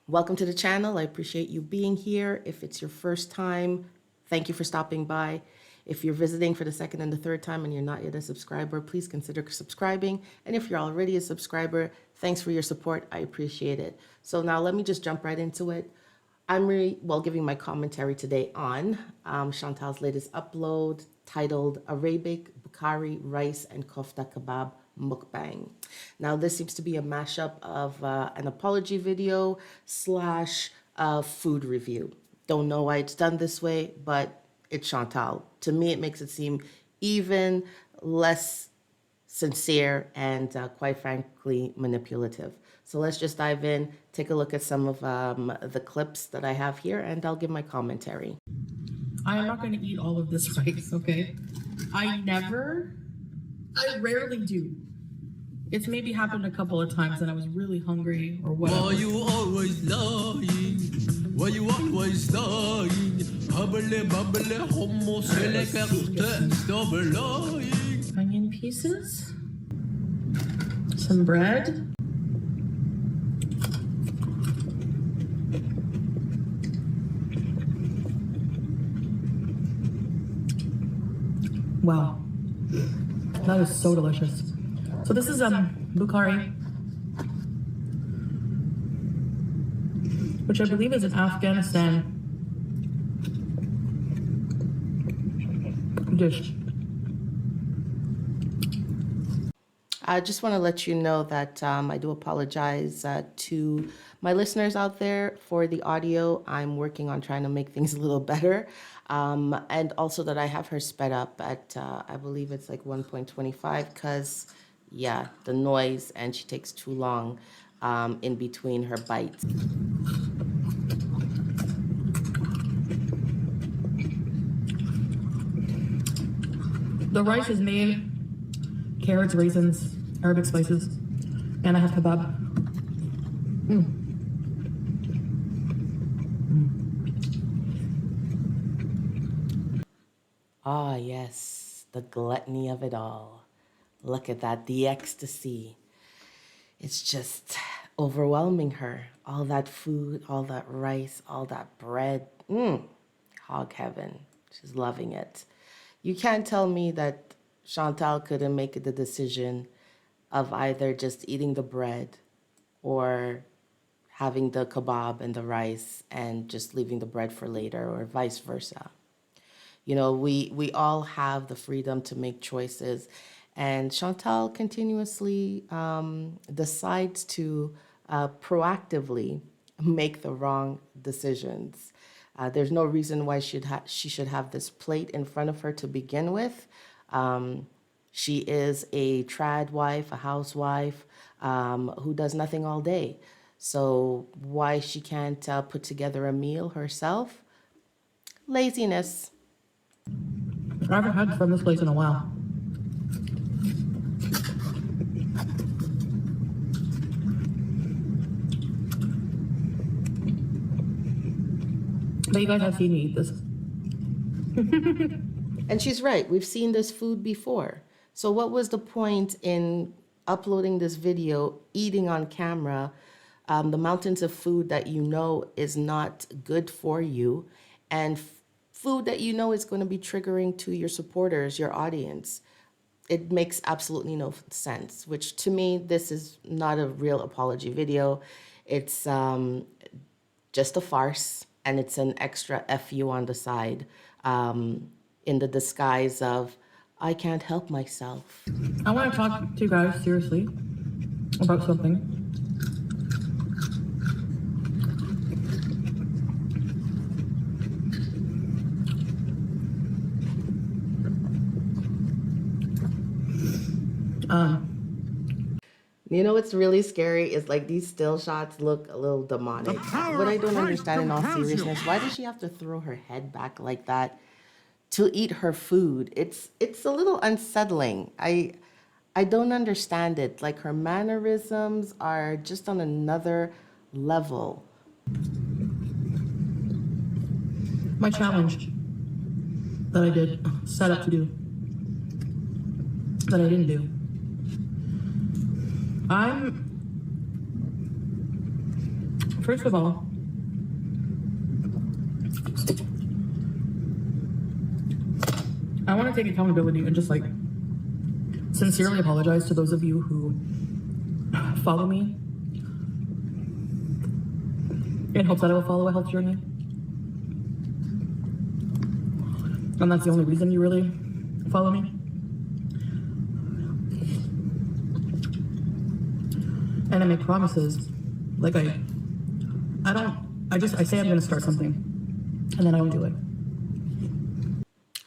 Welcome to the channel. I appreciate you being here. If it's your first time, thank you for stopping by. If you're visiting for the second and the third time and you're not yet a subscriber, please consider subscribing. And if you're already a subscriber, thanks for your support. I appreciate it. So now let me just jump right into it. I'm giving my commentary today on Chantal's latest upload titled Arabic Bukhari Rice and Kofta Kebab Mukbang. Now, this seems to be a mashup of an apology video slash food review. Don't know why it's done this way, but it's Chantal. To me, it makes it seem even less sincere and quite frankly manipulative. So let's just dive in, take a look at some of the clips that I have here, and I'll give my commentary. I am not going to eat all of this rice, okay? I rarely do. It's maybe happened a couple of times and I was really hungry or whatever. Why you always lying? Why you always lying? Hubble bubble homo stop lying. Onion pieces, some bread. Wow, that is so delicious. So this is Bukhari, which I believe is an Afghanistan dish. I just want to let you know that I do apologize to my listeners out there for the audio. I'm working on trying to make things a little better. And also that I have her sped up at, I believe it's like 1.25 because, yeah, the noise, and she takes too long in between her bites. The rice is made, carrots, raisins, Arabic spices, and I have kebab. Ah, yes, the gluttony of it all. Look at that, the ecstasy. It's just overwhelming her. All that food, all that rice, all that bread. Hog heaven. She's loving it. You can't tell me that Chantal couldn't make the decision of either just eating the bread or having the kebab and the rice and just leaving the bread for later, or vice versa. You know, we all have the freedom to make choices, and Chantal continuously decides to proactively make the wrong decisions. There's no reason why she should have this plate in front of her to begin with. She is a trad wife, a housewife who does nothing all day. So why she can't put together a meal herself? Laziness. I haven't had from this place in a while. But you guys have seen me eat this. And she's right. We've seen this food before. So what was the point in uploading this video, eating on camera, the mountains of food that you know is not good for you, and food that you know is going to be triggering to your supporters, your audience? It makes absolutely no sense, which to me, this is not a real apology video. It's just a farce, and it's an extra FU on the side in the disguise of, I can't help myself. I want to talk to you guys seriously about something. You know what's really scary is like these still shots look a little demonic. What I don't understand in all seriousness, why does she have to throw her head back like that to eat her food? It's a little unsettling. I don't understand it. Like, her mannerisms are just on another level. My challenge that I did set up to do that I didn't do. I'm First of all, I want to take accountability and just like sincerely apologize to those of you who follow me in hopes that I will follow a health journey. And that's the only reason you really follow me. And I make promises. Like I say I'm gonna start something and then I don't do it.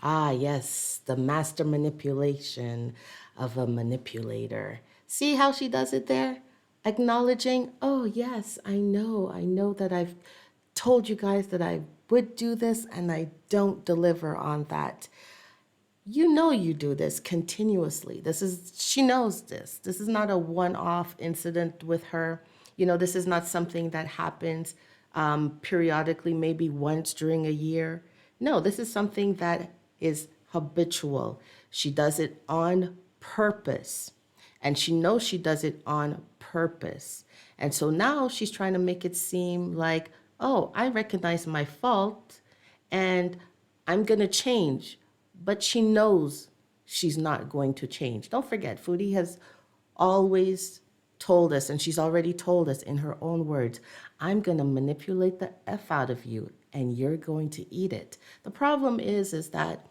Ah, yes, the master manipulation of a manipulator. See how she does it there? Acknowledging, oh, yes, I know that I've told you guys that I would do this and I don't deliver on that. You know you do this continuously. She knows this. This is not a one-off incident with her. You know, this is not something that happens periodically, maybe once during a year. No, this is something that is habitual. She does it on purpose. And she knows she does it on purpose. And so now she's trying to make it seem like, oh, I recognize my fault and I'm going to change. But she knows she's not going to change. Don't forget, Foodie has always told us, and she's already told us in her own words, I'm going to manipulate the F out of you and you're going to eat it. The problem is that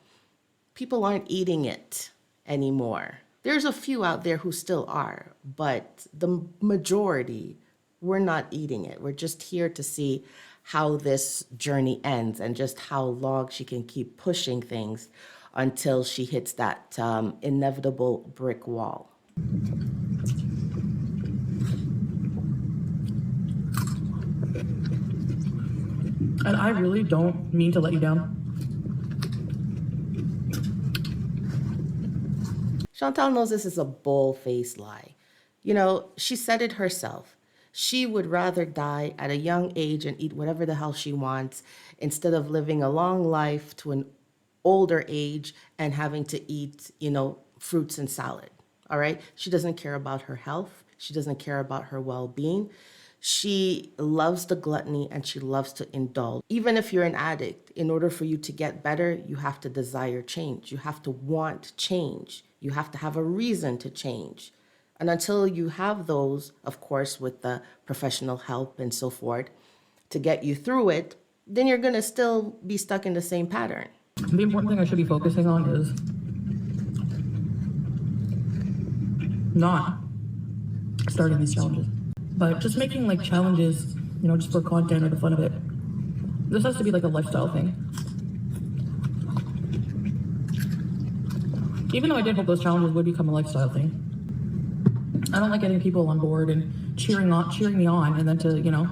people aren't eating it anymore. There's a few out there who still are, but the majority, we're not eating it. We're just here to see how this journey ends and just how long she can keep pushing things until she hits that inevitable brick wall. And I really don't mean to let you down. Chantal knows this is a bold-faced lie. You know, she said it herself. She would rather die at a young age and eat whatever the hell she wants instead of living a long life to an older age and having to eat, you know, fruits and salad. All right? She doesn't care about her health. She doesn't care about her well-being. She loves the gluttony and she loves to indulge. Even if you're an addict, in order for you to get better, you have to desire change. You have to want change. You have to have a reason to change. And until you have those, of course, with the professional help and so forth, to get you through it, then you're going to still be stuck in the same pattern. The important thing I should be focusing on is not starting these challenges, but just making like challenges, you know, just for content or the fun of it. This has to be like a lifestyle thing. Even though I did hope those challenges would become a lifestyle thing. I don't like getting people on board and cheering me on, and then to, you know,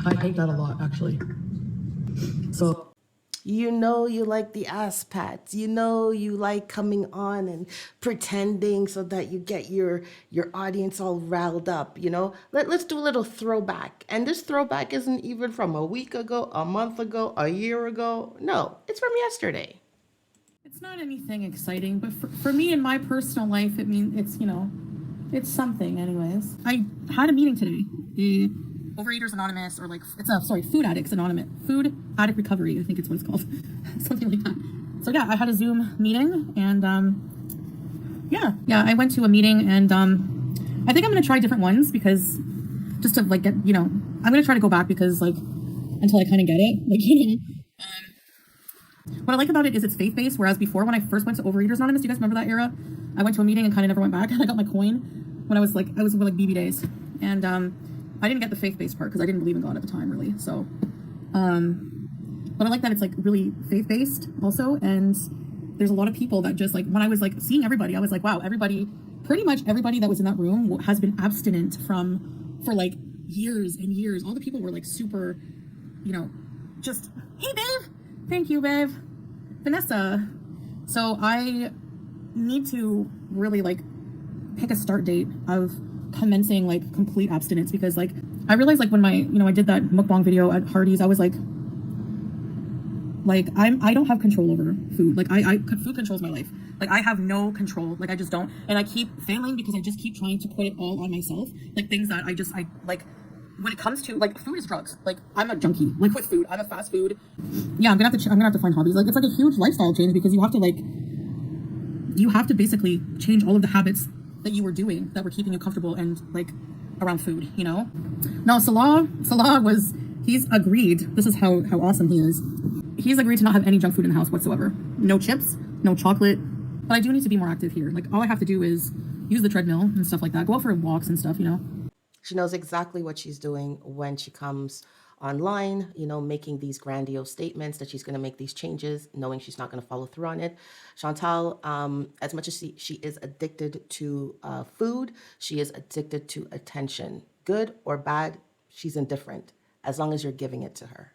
I hate that a lot, actually. So, you know you like the ass pats. You know you like coming on and pretending so that you get your audience all riled up, you know? Let's do a little throwback. And this throwback isn't even from a week ago, a month ago, a year ago. No, it's from yesterday. it's not anything exciting, but for me in my personal life, it's, you know, it's something anyways. I had a meeting today. The Overeaters Anonymous, or like, Food Addicts Anonymous. Food Addict Recovery, I think it's what it's called. Something like that. So yeah, I had a Zoom meeting, and yeah, I went to a meeting, and I think I'm going to try different ones, because just to like get, you know, I'm going to try to go back, because like, until I kind of get it, like, you know. What I like about it is it's faith-based, whereas before, when I first went to Overeaters Anonymous, do you guys remember that era? I went to a meeting and kind of never went back. I got my coin when I was like BB days. And I didn't get the faith-based part because I didn't believe in God at the time, really. So, but I like that it's like really faith-based also. And there's a lot of people that just like, when I was like seeing everybody, I was like, wow, pretty much everybody that was in that room has been abstinent for like years and years. All the people were like super, you know, just, hey, babe. Thank you, babe. Vanessa. So I need to really like pick a start date of commencing like complete abstinence, because like I realized like when I did that mukbang video at Hardee's, I was like I don't have control over food. Like food controls my life. Like, I have no control. Like, I just don't. And I keep failing because I just keep trying to put it all on myself. Like, things that I like, when it comes to, like, food is drugs. Like, I'm a junkie. Like, with food, I'm a fast food. Yeah, I'm gonna have to find hobbies. Like, it's like a huge lifestyle change because you have to basically change all of the habits that you were doing that were keeping you comfortable and, like, around food, you know? No, Salah he's agreed. This is how awesome he is. He's agreed to not have any junk food in the house whatsoever. No chips, no chocolate. But I do need to be more active here. Like, all I have to do is use the treadmill and stuff like that. Go out for walks and stuff, you know? She knows exactly what she's doing when she comes online, you know, making these grandiose statements that she's going to make these changes, knowing she's not going to follow through on it. Chantal, as much as she is addicted to food, she is addicted to attention. Good or bad, she's indifferent, as long as you're giving it to her.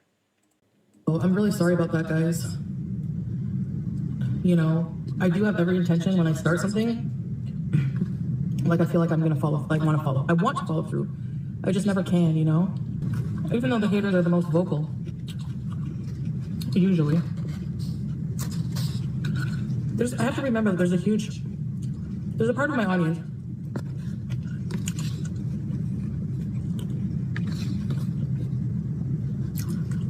Well, I'm really sorry about that, guys. You know, I do have every intention when I start something. Like, I feel like I'm gonna follow, like, want to follow. I want to follow through. I just never can, you know? Even though the haters are the most vocal. Usually. I have to remember that there's a part of my audience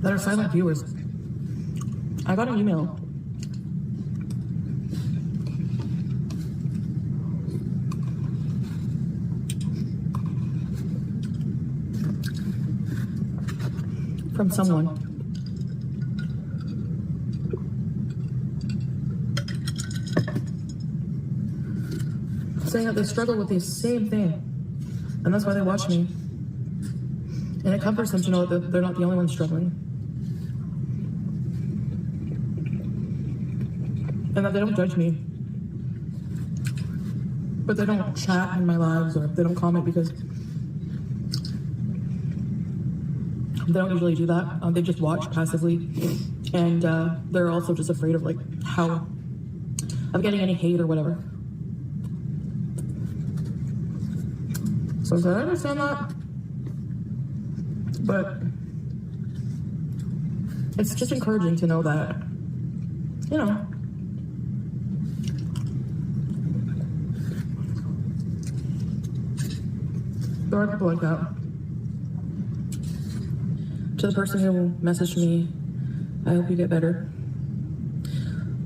that are silent viewers. I got an email from someone saying that they struggle with the same thing, and that's why they watch me. And it comforts them to know that they're not the only ones struggling, and that they don't judge me. But they don't chat in my lives, or they don't comment because they don't usually do that. They just watch passively, and they're also just afraid of, like, of getting any hate or whatever. So I understand that, but it's just encouraging to know that, you know, there are people like that. To the person who messaged me, I hope you get better.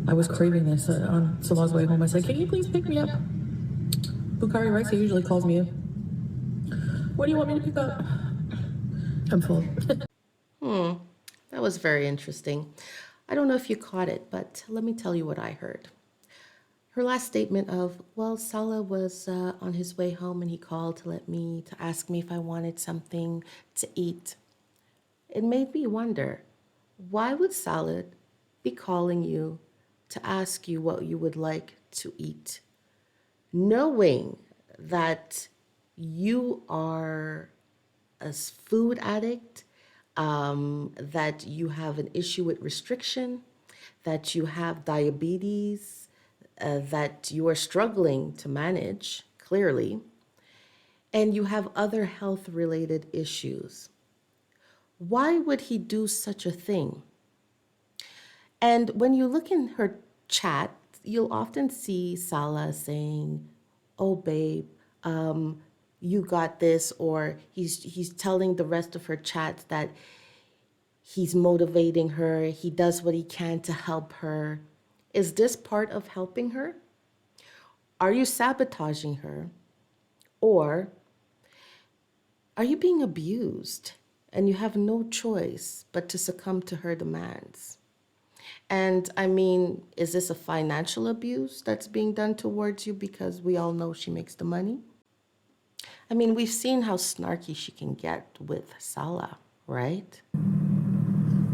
I was craving this on Salah's way home. I said, can you please pick me up? Bukari Rice usually calls me. What do you want me to pick up? I'm full. That was very interesting. I don't know if you caught it, but let me tell you what I heard. Her last statement of, well, Salah was on his way home and he called to ask me if I wanted something to eat. It made me wonder, why would Salah be calling you to ask you what you would like to eat, knowing that you are a food addict, that you have an issue with restriction, that you have diabetes, that you are struggling to manage, clearly, and you have other health-related issues. Why would he do such a thing? And when you look in her chat, you'll often see Salah saying, oh, babe, you got this, or he's telling the rest of her chats that he's motivating her, he does what he can to help her. Is this part of helping her? Are you sabotaging her? Or are you being abused and you have no choice but to succumb to her demands? And I mean, is this a financial abuse that's being done towards you because we all know she makes the money? I mean, we've seen how snarky she can get with Salah, right?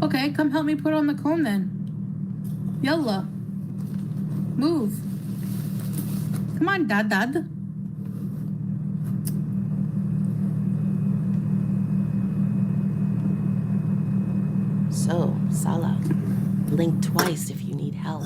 Okay, come help me put on the comb then. Yalla. Move. Come on, dad. So, Salah, blink twice if you need help.